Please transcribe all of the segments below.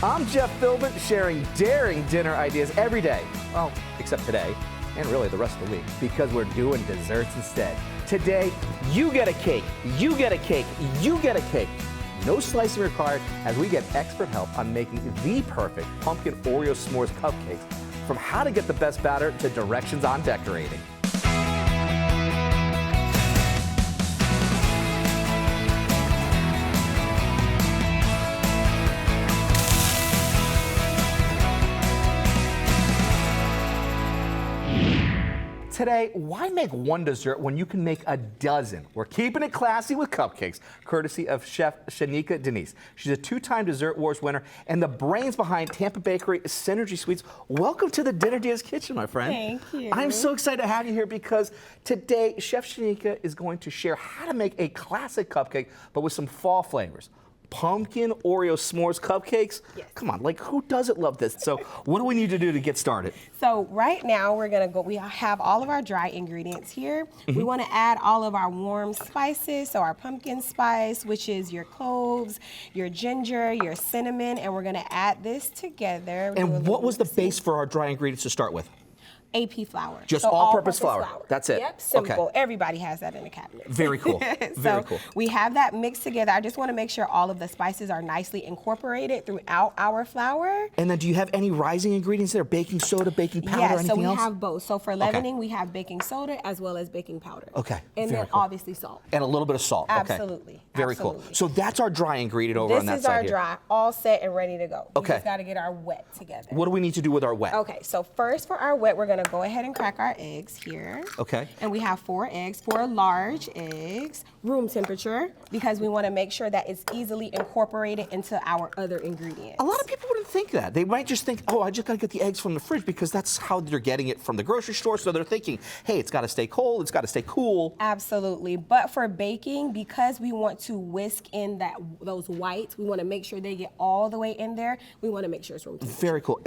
I'm Jeff Philbin, sharing daring dinner ideas every day. Well, except today, and really the rest of the week, because we're doing desserts instead. Today, you get a cake, you get a cake, you get a cake. No slicing required as we get expert help on making the perfect pumpkin Oreo s'mores cupcakes, from how to get the best batter to directions on decorating. Today, why make one dessert when you can make a dozen? We're keeping it classy with cupcakes, courtesy of Chef Shanika Denise. She's a two-time Dessert Wars winner and the brains behind Tampa Bakery Synergy Sweets. Welcome to the Dinner DeeAs kitchen, my friend. Thank you. I'm so excited to have you here because today, Chef Shanika is going to share how to make a classic cupcake, but with some fall flavors. Pumpkin Oreo s'mores cupcakes? Yes. Come on, like who doesn't love this? So what do we need to do to get started? So right now we have all of our dry ingredients here. We want to add all of our warm spices. So our pumpkin spice, which is your cloves, your ginger, your cinnamon, and we're going to add this together. And what was the base for our dry ingredients to start with? AP flour. Just so all-purpose flour. That's it. Yep, simple. Okay. Everybody has that in the cabinet. Very cool. Very cool. We have that mixed together. I just want to make sure all of the spices are nicely incorporated throughout our flour. And then do you have any rising ingredients there? Baking soda, baking powder, anything else? Yes, so we have both. So for leavening, we have baking soda as well as baking powder. Okay. And then obviously salt. And a little bit of salt. Absolutely. Okay. Very cool. So that's our dry ingredient over on that side This is our here. dry, all set and ready to go. Okay. We just got to get our wet together. What do we need to do with our wet? Okay, so first for our wet, we're going to go ahead and crack our eggs here. Okay. And we have 4 eggs, 4 large eggs, room temperature, because we want to make sure that it's easily incorporated into our other ingredients. A lot of people wouldn't think that. They might just think, oh, I just got to get the eggs from the fridge because that's how they're getting it from the grocery store. So they're thinking, hey, it's got to stay cold, it's got to stay cool. Absolutely. But for baking, because we want to whisk in those whites, we want to make sure they get all the way in there. We want to make sure it's room temperature. Very cool.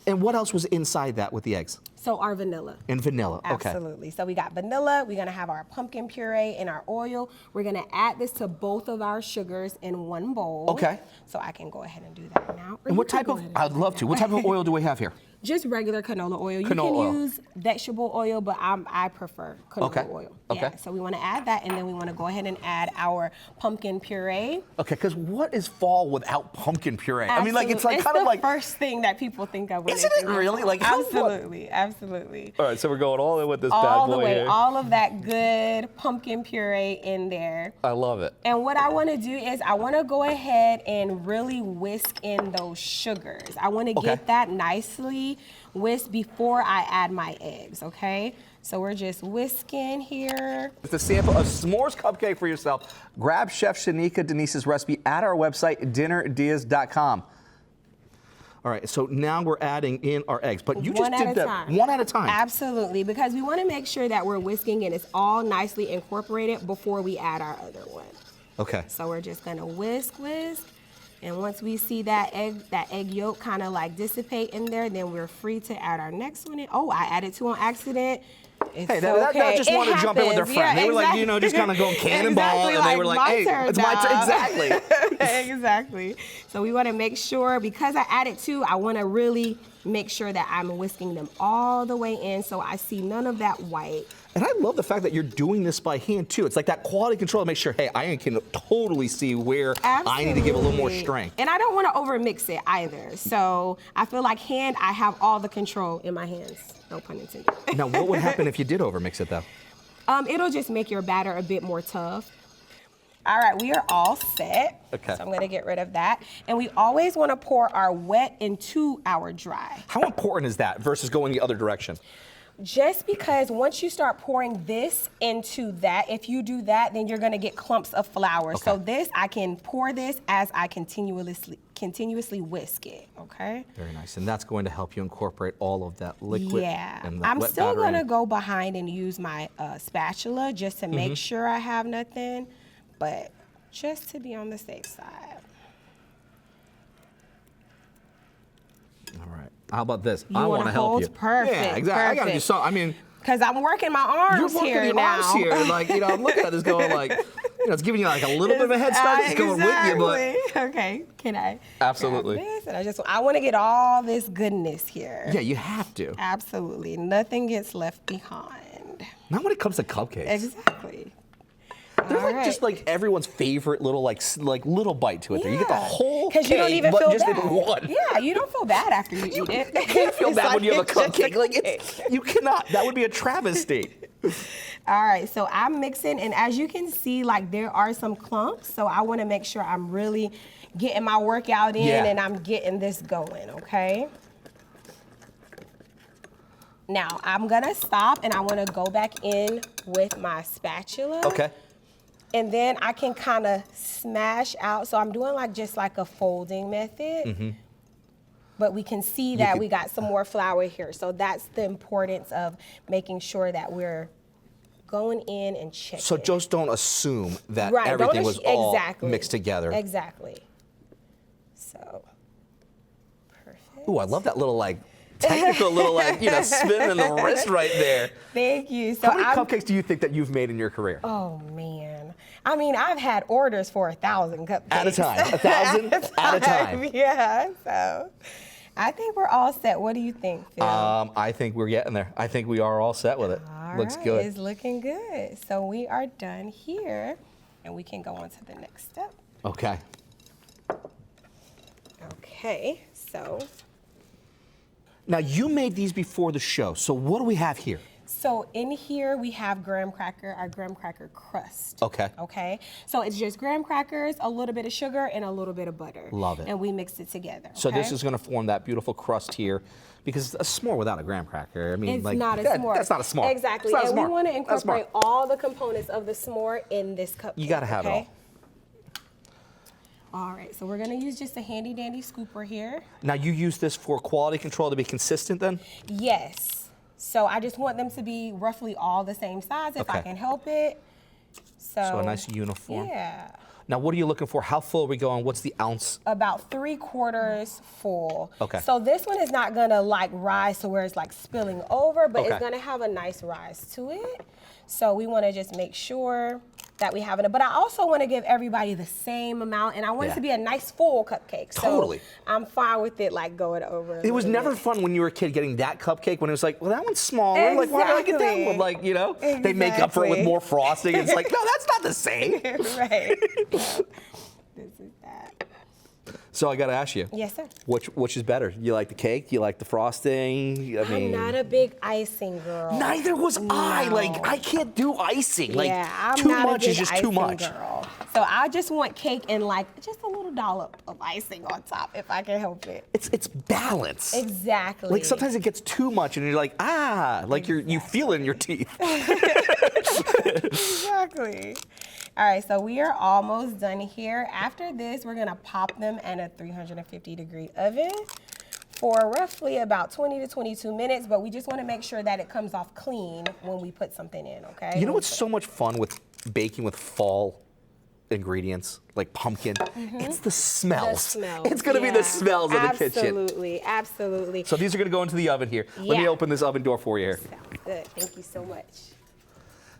And what else was inside that with the eggs? So our vanilla. And vanilla, okay. Absolutely. So we got vanilla, we're gonna have our pumpkin puree and our oil. We're gonna add this to both of our sugars in one bowl. Okay. So I can go ahead and do that now. And what type of, I'd love to, what type of oil do we have here? Just regular canola oil. You can use vegetable oil, but I prefer canola oil. Okay. Yeah, so we want to add that, and then we want to go ahead and add our pumpkin puree. Okay, because what is fall without pumpkin puree? Absolutely. I mean, like it's like kind the of like first thing that people think of. When isn't they it think really? of Like absolutely, absolutely. All right, so we're going all in with this bad All boy the way, here. all of that good pumpkin puree in there. I love it. And what I want to do is I want to go ahead and really whisk in those sugars. I want to get that nicely whisked before I add my eggs, okay? So we're just whisking here. It's a sample of s'mores cupcake for yourself. Grab Chef Shanika Denise's recipe at our website, dinnerdeas.com. All right, so now we're adding in our eggs, but you just did that one at a time. Absolutely, because we want to make sure that we're whisking and it's all nicely incorporated before we add our other one. Okay. So we're just gonna whisk. And once we see that egg yolk kind of like dissipate in there, then we're free to add our next one in. Oh, I added 2 on accident. It's hey, that just wanted to jump in with their friend. Yeah, they were like, you know, just kind of going cannonball, and they were like, hey, it's my turn. Exactly. Exactly. So we want to make sure, because I added 2, I want to really make sure that I'm whisking them all the way in so I see none of that white. And I love the fact that you're doing this by hand too. It's like that quality control to make sure, hey, I can totally see where I need to give a little more strength. And I don't want to overmix it either. So I feel like I have all the control in my hands. No pun intended. Now, what would happen if you did overmix it though? It'll just make your batter a bit more tough. All right, we are all set. Okay. So I'm gonna get rid of that. And we always wanna pour our wet into our dry. How important is that versus going the other direction? Just because once you start pouring this into that, if you do that, then you're gonna get clumps of flour. Okay. So this, I can pour this as I continuously whisk it, okay? Very nice, and that's going to help you incorporate all of that liquid. Yeah, and that I'm wet still batter gonna in. go behind and use my spatula just to make sure I have nothing, but just to be on the safe side. All right. How about this? You I want to help you. Perfect. Yeah, exactly. I gotta do something. I mean, because I'm working my arms you're working here your now. arms here. Like, you know, I'm looking at this going like, it's giving you like a little bit of a head start. It's going with you, but okay. Can I? Absolutely. grab this? And I want to get all this goodness here. Yeah, you have to. Absolutely. Nothing gets left behind. Not when it comes to cupcakes. Exactly. There's All like just like everyone's favorite little like little bite to it. There, you get the whole cake, you don't even but feel just bad. in one. Yeah, you don't feel bad after you eat it. You can't feel It's bad when you have a it's just cupcake. Like you cannot. That would be a travesty. All right, so I'm mixing, and as you can see, like there are some clumps, so I want to make sure I'm really getting my workout in and I'm getting this going, okay? Now, I'm gonna stop and I wanna go back in with my spatula. Okay. And then I can kind of smash out. So I'm doing like just like a folding method. But we can see that we got some more flour here. So that's the importance of making sure that we're going in and checking. So just don't assume that Right, everything don't was all exactly. mixed together. Exactly. So, perfect. Ooh, I love that little like technical little like, spin in the wrist right there. Thank you. So How many cupcakes do you think that you've made in your career? Oh man. I mean, I've had orders for 1,000 cupcakes. At a time. 1,000 at a time. Yeah, so I think we're all set. What do you think, Phil? I think we're getting there. I think we are all set with it. Looks All right, good. it's looking good. So we are done here, and we can go on to the next step. Okay. Okay, so Now you made these before the show. So what do we have here? So in here we have our graham cracker crust. Okay. Okay. So it's just graham crackers, a little bit of sugar, and a little bit of butter. Love it. And we mixed it together. So okay? this is going to form that beautiful crust here, because a s'more without a graham cracker. I mean, It's like not a s'more. That's not a s'more. Exactly. It's not a And s'more. we want to That's a s'more. incorporate all the components of the s'more in this cupcake. You got to have it all. All right, so we're gonna use just a handy dandy scooper here. Now you use this for quality control to be consistent then? Yes. So I just want them to be roughly all the same size if I Okay. can help it. So a nice uniform. Yeah. Now what are you looking for? How full are we going? What's the ounce? About 3/4 full. Okay. So this one is not gonna like rise to where it's like spilling over, but Okay. it's gonna have a nice rise to it. So we wanna just make sure that we have it. But I also wanna give everybody the same amount, and I want it to be a nice full cupcake. Totally. So I'm fine with it like going over. It was never fun when you were a kid getting that cupcake when it was like, well, that one's smaller. Like, why did I get that Exactly. one? Like, they make up for it with Exactly. more frosting. It's like, no, that's not the same. Right. So, this is that. So I got to ask you. Yes, sir. Which is better? You like the cake? You like the frosting? I I'm not a big icing girl. Neither was I. No. Like, I can't do icing. Like, Yeah, I'm too not much a big is just too icing much. Girl. So I just want cake and like just a little dollop of icing on top if I can help it. It's balance. Exactly. Like sometimes it gets too much and you're like, like you feel it in your teeth. Exactly. All right, so we are almost done here. After this, we're gonna pop them in a 350-degree oven for roughly about 20 to 22 minutes, but we just wanna make sure that it comes off clean when we put something in, okay? You know what's so much fun with baking with fall ingredients, like pumpkin? It's the smells. The smells. It's gonna be the smells of the kitchen. Absolutely, absolutely. So these are gonna go into the oven here. Let me Yeah. open this oven door for you here. Sounds good. Thank you so much.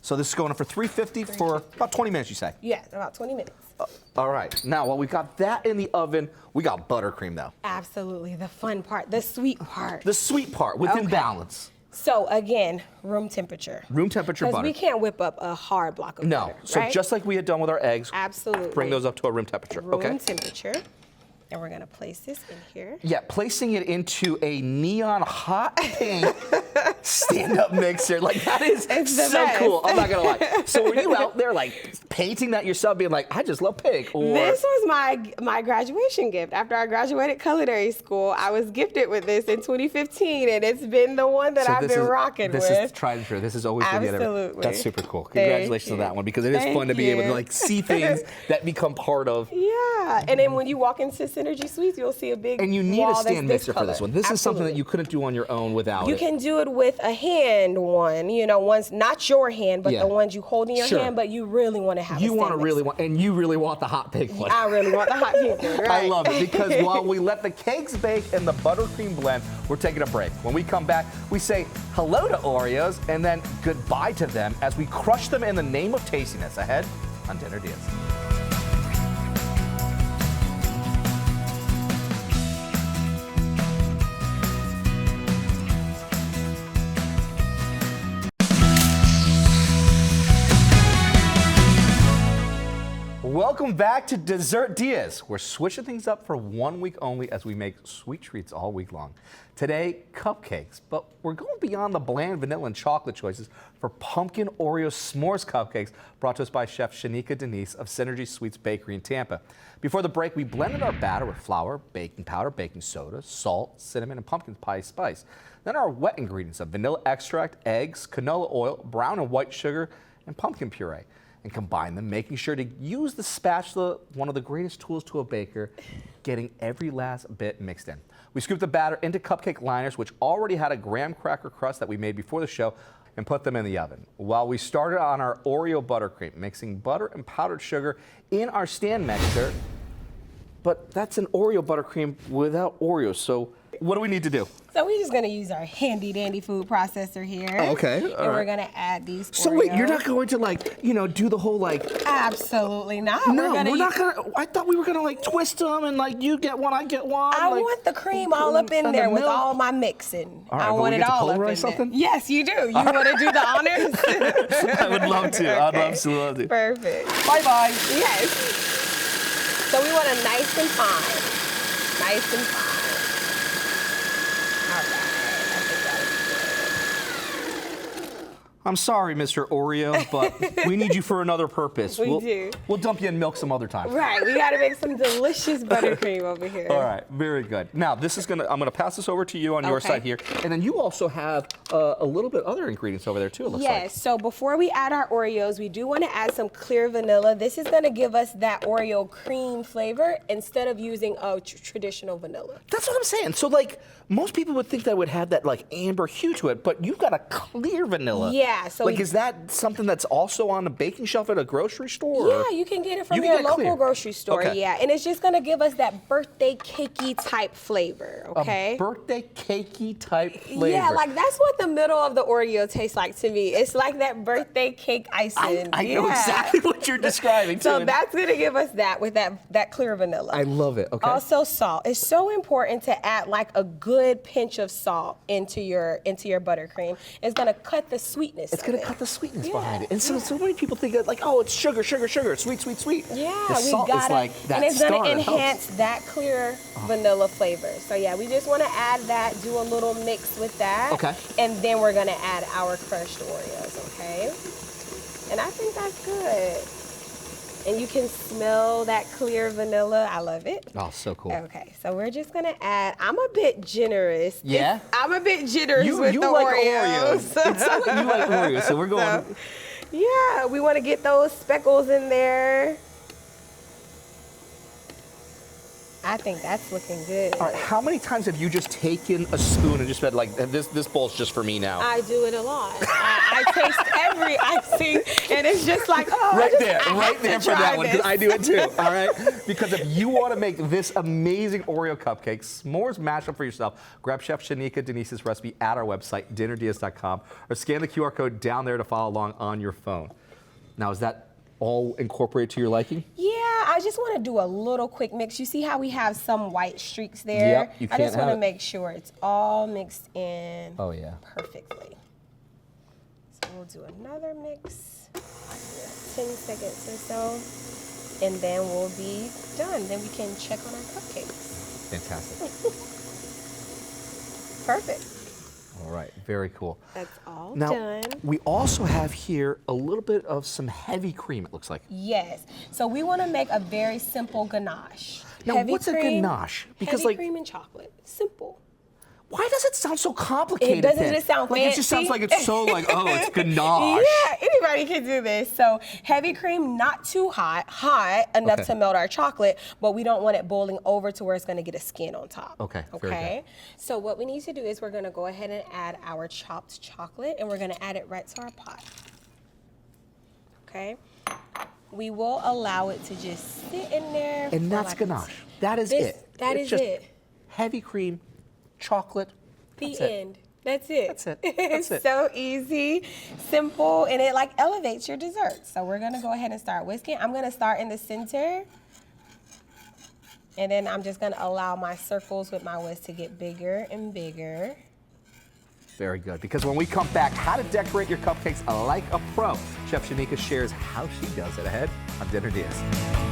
So this is going in for 350 for about 20 minutes, you say? Yeah, about 20 minutes. All right. Now, while we've got that in the oven, we got buttercream though. Absolutely, the fun part, the sweet part. The sweet part within balance. So again, room temperature. Room temperature Because butter. we can't whip up a hard block of No. butter, So right? just like we had done with our eggs, Absolutely. bring those up to a room temperature. Room Okay. temperature. And we're gonna place this in here. Yeah, placing it into a neon hot pink stand-up mixer. Like that is It's the so best. cool. I'm not gonna lie. So were you out there like painting that yourself, being like, I just love pink? Or This was my graduation gift. After I graduated culinary school, I was gifted with this in 2015, and it's been the one that I've been rocking this with. is tried and true. This is always been the other. Absolutely. That's super cool. Thank Congratulations on you. that one, because it is Thank fun to be able to you. like see things that become part of. Yeah, and then when you walk into Synergy Suites, you'll see a big And you need wall a that's stand mixer for color. this one. This is something that Absolutely. you couldn't do on your own without You it. can do it with a hand one, ones not your hand, but Yeah. the ones you hold in your Sure. hand, but you really want to have You a want to stand really mixer. want, and you really want the hot pink one. I really want the hot pink one, right? I love it, because while we let the cakes bake and the buttercream blend, we're taking a break. When we come back, we say hello to Oreos and then goodbye to them as we crush them in the name of tastiness. Ahead, on Dinner Diaz. Welcome back to Dessert Diaz. We're switching things up for 1 week only as we make sweet treats all week long. Today, cupcakes, but we're going beyond the bland vanilla and chocolate choices for pumpkin Oreo s'mores cupcakes brought to us by Chef Shanika Denise of Synergy Sweets Bakery in Tampa. Before the break, we blended our batter with flour, baking powder, baking soda, salt, cinnamon, and pumpkin pie spice. Then our wet ingredients of vanilla extract, eggs, canola oil, brown and white sugar, and pumpkin puree. And combine them, making sure to use the spatula, one of the greatest tools to a baker, getting every last bit mixed in. We scooped the batter into cupcake liners, which already had a graham cracker crust that we made before the show, and put them in the oven. While we started on our Oreo buttercream, mixing butter and powdered sugar in our stand mixer, but that's an Oreo buttercream without Oreos, so what do we need to do? So we're just gonna use our handy dandy food processor here. Oh, okay, all and we're right. gonna add these So Oreos. wait, you're not going to like, do the whole like... Absolutely not. No, we're not gonna, I thought we were gonna like twist them and like you get one, I get one. I like, want the cream all up in and there the with milk. all my mixing. All right, I but want we it get to all up in polarize something? there. Yes, you do. You want to do the honors? I would love to. I'd love to. Perfect. Bye-bye. Yes. So we want a nice and fine. Nice and fine. All right. I think that'll be good. I'm sorry, Mr. Oreo, but we need you for another purpose. We do. We'll dump you in milk some other time. Right. We got to make some delicious buttercream over here. All right, very good. Now, this is I'm gonna pass this over to you on your Okay. side here, and then you also have a little bit other ingredients over there too, it looks like. Yes, so before we add our Oreos, we do want to add some clear vanilla. This is going to give us that Oreo cream flavor instead of using a traditional vanilla. That's what I'm saying. So, like, most people would think that would have that, like, amber hue to it, but you've got a clear vanilla. Yeah, so Like, is that something that's also on the baking shelf at a grocery store? Yeah, you can get it from You can your get local clear. grocery store, Okay. yeah. And it's just going to give us that birthday cakey type flavor, okay? A birthday cakey type flavor. Yeah, like that's what the middle of the Oreo tastes like to me. It's like that birthday cake icing. I know Yeah. exactly what you're describing, too. So that's going to give us that with that clear vanilla. I love it, okay. Also salt. It's so important to add like a good pinch of salt into your buttercream. It's gonna cut the sweetness. It's going to cut the sweetness behind it. And so, yeah. so many people think that, like, oh, it's sugar, sugar, sugar, sweet, sweet, sweet. Yeah, the we salt gotta, is like that and it's star gonna that helps. enhance that clear vanilla flavor. So yeah, we just want to add that, do a little mix with that. Okay. And then we're gonna add our crushed Oreos, okay? And I think that's good. And you can smell that clear vanilla. I love it. Oh, so cool. Okay, so we're just gonna add. I'm a bit generous. Yeah? I'm a bit generous with You the like Oreos. It sounds like you like Oreos, so we're going. So, yeah, we want to get those speckles in there. I think that's looking good. All right, how many times have you just taken a spoon and just said, like, this bowl's just for me now? I do it a lot. I taste every icing, and it's just like, oh, Right I there have to for that try one, because this. I do it too, all right? Because if you want to make this amazing Oreo cupcake, s'mores mashup for yourself, grab Chef Shanika Denise's recipe at our website, dinnerdiaz.com, or scan the QR code down there to follow along on your phone. Now, is that all incorporated to your liking? Yeah, I just want to do a little quick mix. You see how we have some white streaks there? Yep, you I just can't want have to it. make sure it's all mixed in Oh, yeah. perfectly. So we'll do another mix, 10 seconds or so, and then we'll be done. Then we can check on our cupcakes. Fantastic. Perfect. All right, very cool. That's all Now, done. we also have here a little bit of some heavy cream, it looks like. Yes. So we want to make a very simple ganache. Now, what's a ganache? Because, Heavy like, cream and chocolate. Simple. why does it sound so complicated? It doesn't then? just sound like fancy. It just sounds like it's so like, oh, it's ganache. Yeah, anybody can do this. So heavy cream, not too hot enough Okay. to melt our chocolate, but we don't want it boiling over to where it's going to get a skin on top. Okay, very Okay. So what we need to do is we're going to go ahead and add our chopped chocolate, and we're going to add it right to our pot. Okay. We will allow it to just sit in there. And for that's like ganache. That is this- it. that It's is just it. Heavy cream, chocolate. The that's it. end. That's it. That's it. It's That's it. so easy, simple, and it like elevates your dessert. So we're gonna go ahead and start whisking. I'm gonna start in the center, and then I'm just gonna allow my circles with my whisk to get bigger and bigger. Very good, because when we come back, how to decorate your cupcakes like a pro. Chef Shanika shares how she does it ahead on Dinner DeeAs.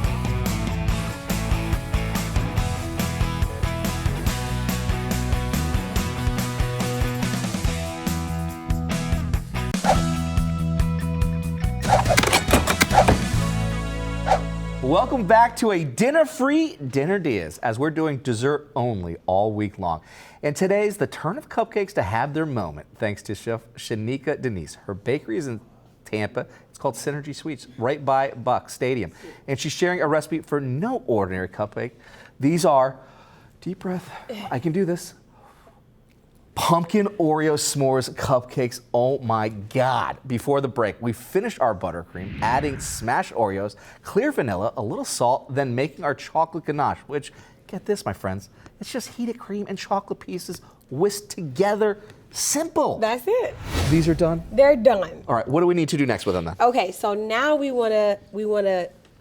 Welcome back to a dinner-free Dinner DeeAs, as we're doing dessert only all week long. And today's the turn of cupcakes to have their moment, thanks to Chef Shanika Denise. Her bakery is in Tampa. It's called Synergy Sweets, right by Buck Stadium. And she's sharing a recipe for no ordinary cupcake. These are, deep breath, I can do this, pumpkin Oreo s'mores cupcakes. Oh my God. Before the break, we finished our buttercream, adding smashed Oreos, clear vanilla, a little salt, then making our chocolate ganache, which, get this, my friends, it's just heated cream and chocolate pieces whisked together. Simple. That's it. These are done? They're done. All right, what do we need to do next with them then? Okay, so now we wanna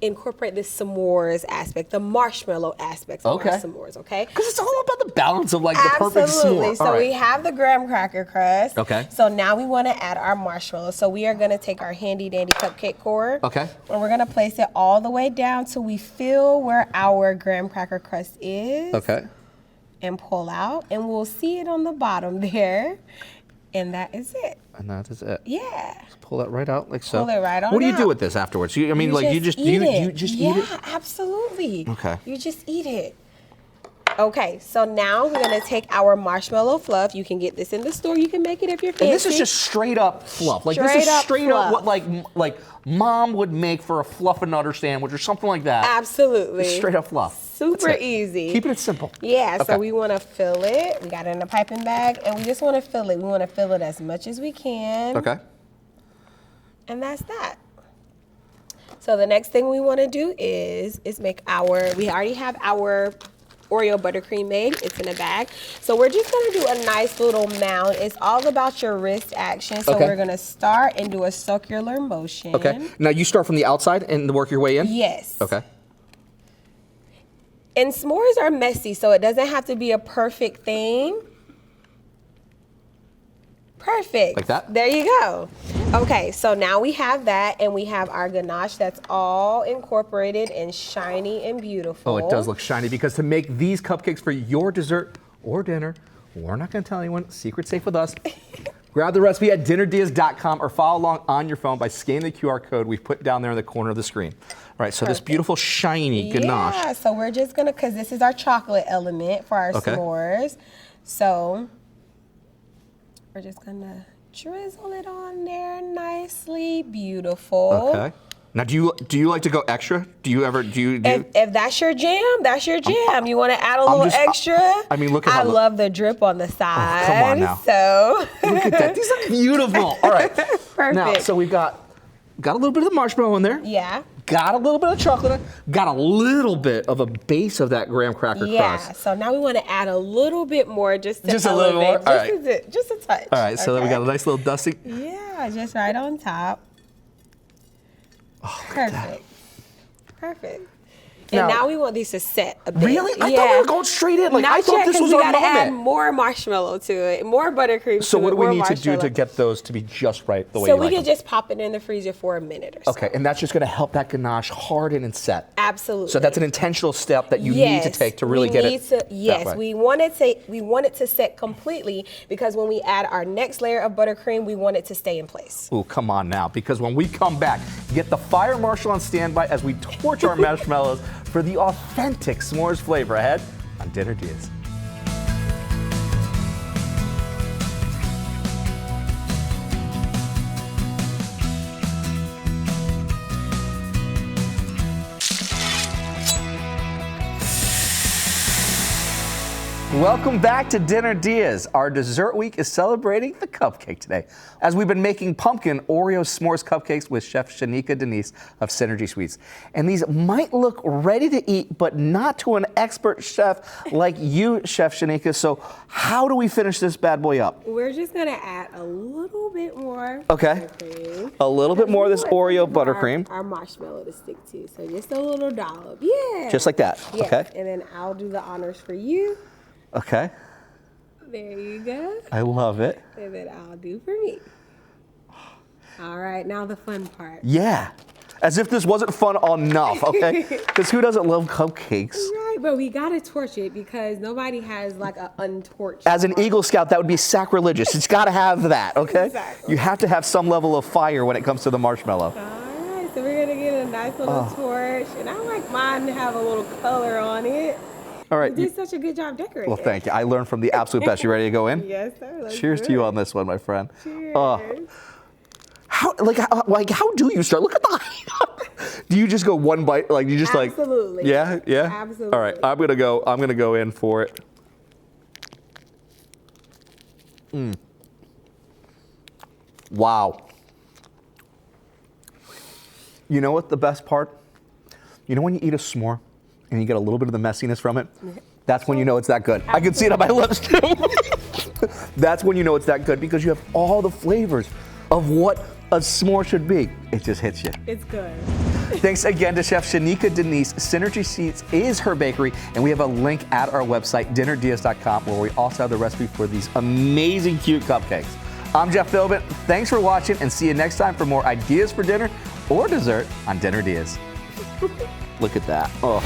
incorporate this s'mores aspect, the marshmallow aspects of our s'mores, okay? Because it's all about the balance of like the perfect s'more. Absolutely. So all right. we have the graham cracker crust. Okay. So now we want to add our marshmallows. So we are going to take our handy dandy cupcake core. Okay. And we're going to place it all the way down till we feel where our graham cracker crust is. Okay. And pull out, and we'll see it on the bottom there. And that is it. And that is it. Yeah. Just pull that right out like so. Pull it right on What do you do out. with this afterwards? You just eat it. You just eat it? Yeah, absolutely. Okay. You just eat it. Okay, so now we're gonna take our marshmallow fluff. You can get this in the store. You can make it if you're fancy. And this is just straight up fluff. Like this is straight up what like mom would make for a fluff-a-nutter sandwich or something like that. Absolutely. Just straight up fluff. Super easy. Keeping it simple. Yeah, Okay. so we want to fill it. We got it in a piping bag, and we just want to fill it. We want to fill it as much as we can. Okay. And that's that. So the next thing we want to do is make we already have our Oreo buttercream made. It's in a bag. So we're just going to do a nice little mound. It's all about your wrist action. So we're going to start and do a circular motion. Okay. Now you start from the outside and work your way in? Yes. Okay. And s'mores are messy, so it doesn't have to be a perfect thing. Perfect. Like that? There you go. Okay, so now we have that, and we have our ganache that's all incorporated and shiny and beautiful. Oh, it does look shiny, because to make these cupcakes for your dessert or dinner, we're not going to tell anyone. Secret safe with us. Grab the recipe at dinnerdeas.com or follow along on your phone by scanning the QR code we've put down there in the corner of the screen. All right, so this beautiful shiny ganache. Yeah, so we're just going to, because this is our chocolate element for our s'mores. So we're just going to drizzle it on there nicely, beautiful. Okay. Now, do you like to go extra? If that's your jam, that's your jam. You want to add a little extra? I mean, look at I love the drip on the side. Oh, come on now. So look at that. These are beautiful. All right. Perfect. Now, so we've got a little bit of the marshmallow in there. Yeah. Got a little bit of chocolate. Got a little bit of a base of that graham cracker crust. Yeah. So now we want to add a little bit more, just to a little more. All right. Just a touch. All right. So then we got a nice little dusting. Yeah, just right on top. Oh, Perfect. Perfect. And now we want these to set a bit. Really? I thought we were going straight in. Like, I thought this was our moment. We gotta add more marshmallow to it, more buttercream to it. So what do we need to do marshmallow. to get those to be just right the way So you we like can them? just pop it in the freezer for a minute or so. Okay, and that's just going to help that ganache harden and set. Absolutely. So that's an intentional step that you need to take to really get it. Yes, we want it to set completely, because when we add our next layer of buttercream, we want it to stay in place. Ooh, come on now, because when we come back, get the fire marshal on standby as we torch our marshmallows for the authentic s'mores flavor ahead on Dinner DeeAs. Welcome back to Dinner DeeAs. Our dessert week is celebrating the cupcake today, as we've been making pumpkin Oreo s'mores cupcakes with Chef Shanika Denise of Synergy Sweets. And these might look ready to eat, but not to an expert chef like you, Chef Shanika. So how do we finish this bad boy up? We're just gonna add a little bit more Okay. buttercream. A little bit more of this Oreo For buttercream. Our marshmallow to stick to. So just a little dollop. Yeah. Just like that. Yeah. Okay. And then I'll do the honors for you. Okay. There you go. I love it. And then I'll do for me. All right, now the fun part. Yeah. As if this wasn't fun enough, okay? Because who doesn't love cupcakes? Right, but we gotta torch it because nobody has like an untorched. As an Eagle Scout, that would be sacrilegious. It's got to have that, okay? Exactly. You have to have some level of fire when it comes to the marshmallow. All right, so we're gonna get a nice little torch, and I like mine to have a little color on it. All right. You did such a good job decorating. Well, thank you. I learned from the absolute best. You ready to go in? Yes, sir. Let's Cheers do to you it. on this one, my friend. Cheers. How do you start? Look at the. Do you just go one bite? Like you just Absolutely. Yeah, yeah. Absolutely. All right, I'm gonna go in for it. Wow. You know what the best part? You know when you eat a s'more and you get a little bit of the messiness from it? That's when you know it's that good. I can see it on my lips too. That's when you know it's that good because you have all the flavors of what a s'more should be. It just hits you. It's good. Thanks again to Chef Shanika Denise. Synergy Sweets is her bakery, and we have a link at our website, dinnerdeas.com, where we also have the recipe for these amazing cute cupcakes. I'm Jeff Philbin. Thanks for watching, and see you next time for more ideas for dinner or dessert on Dinner DeeAs. Look at that. Oh.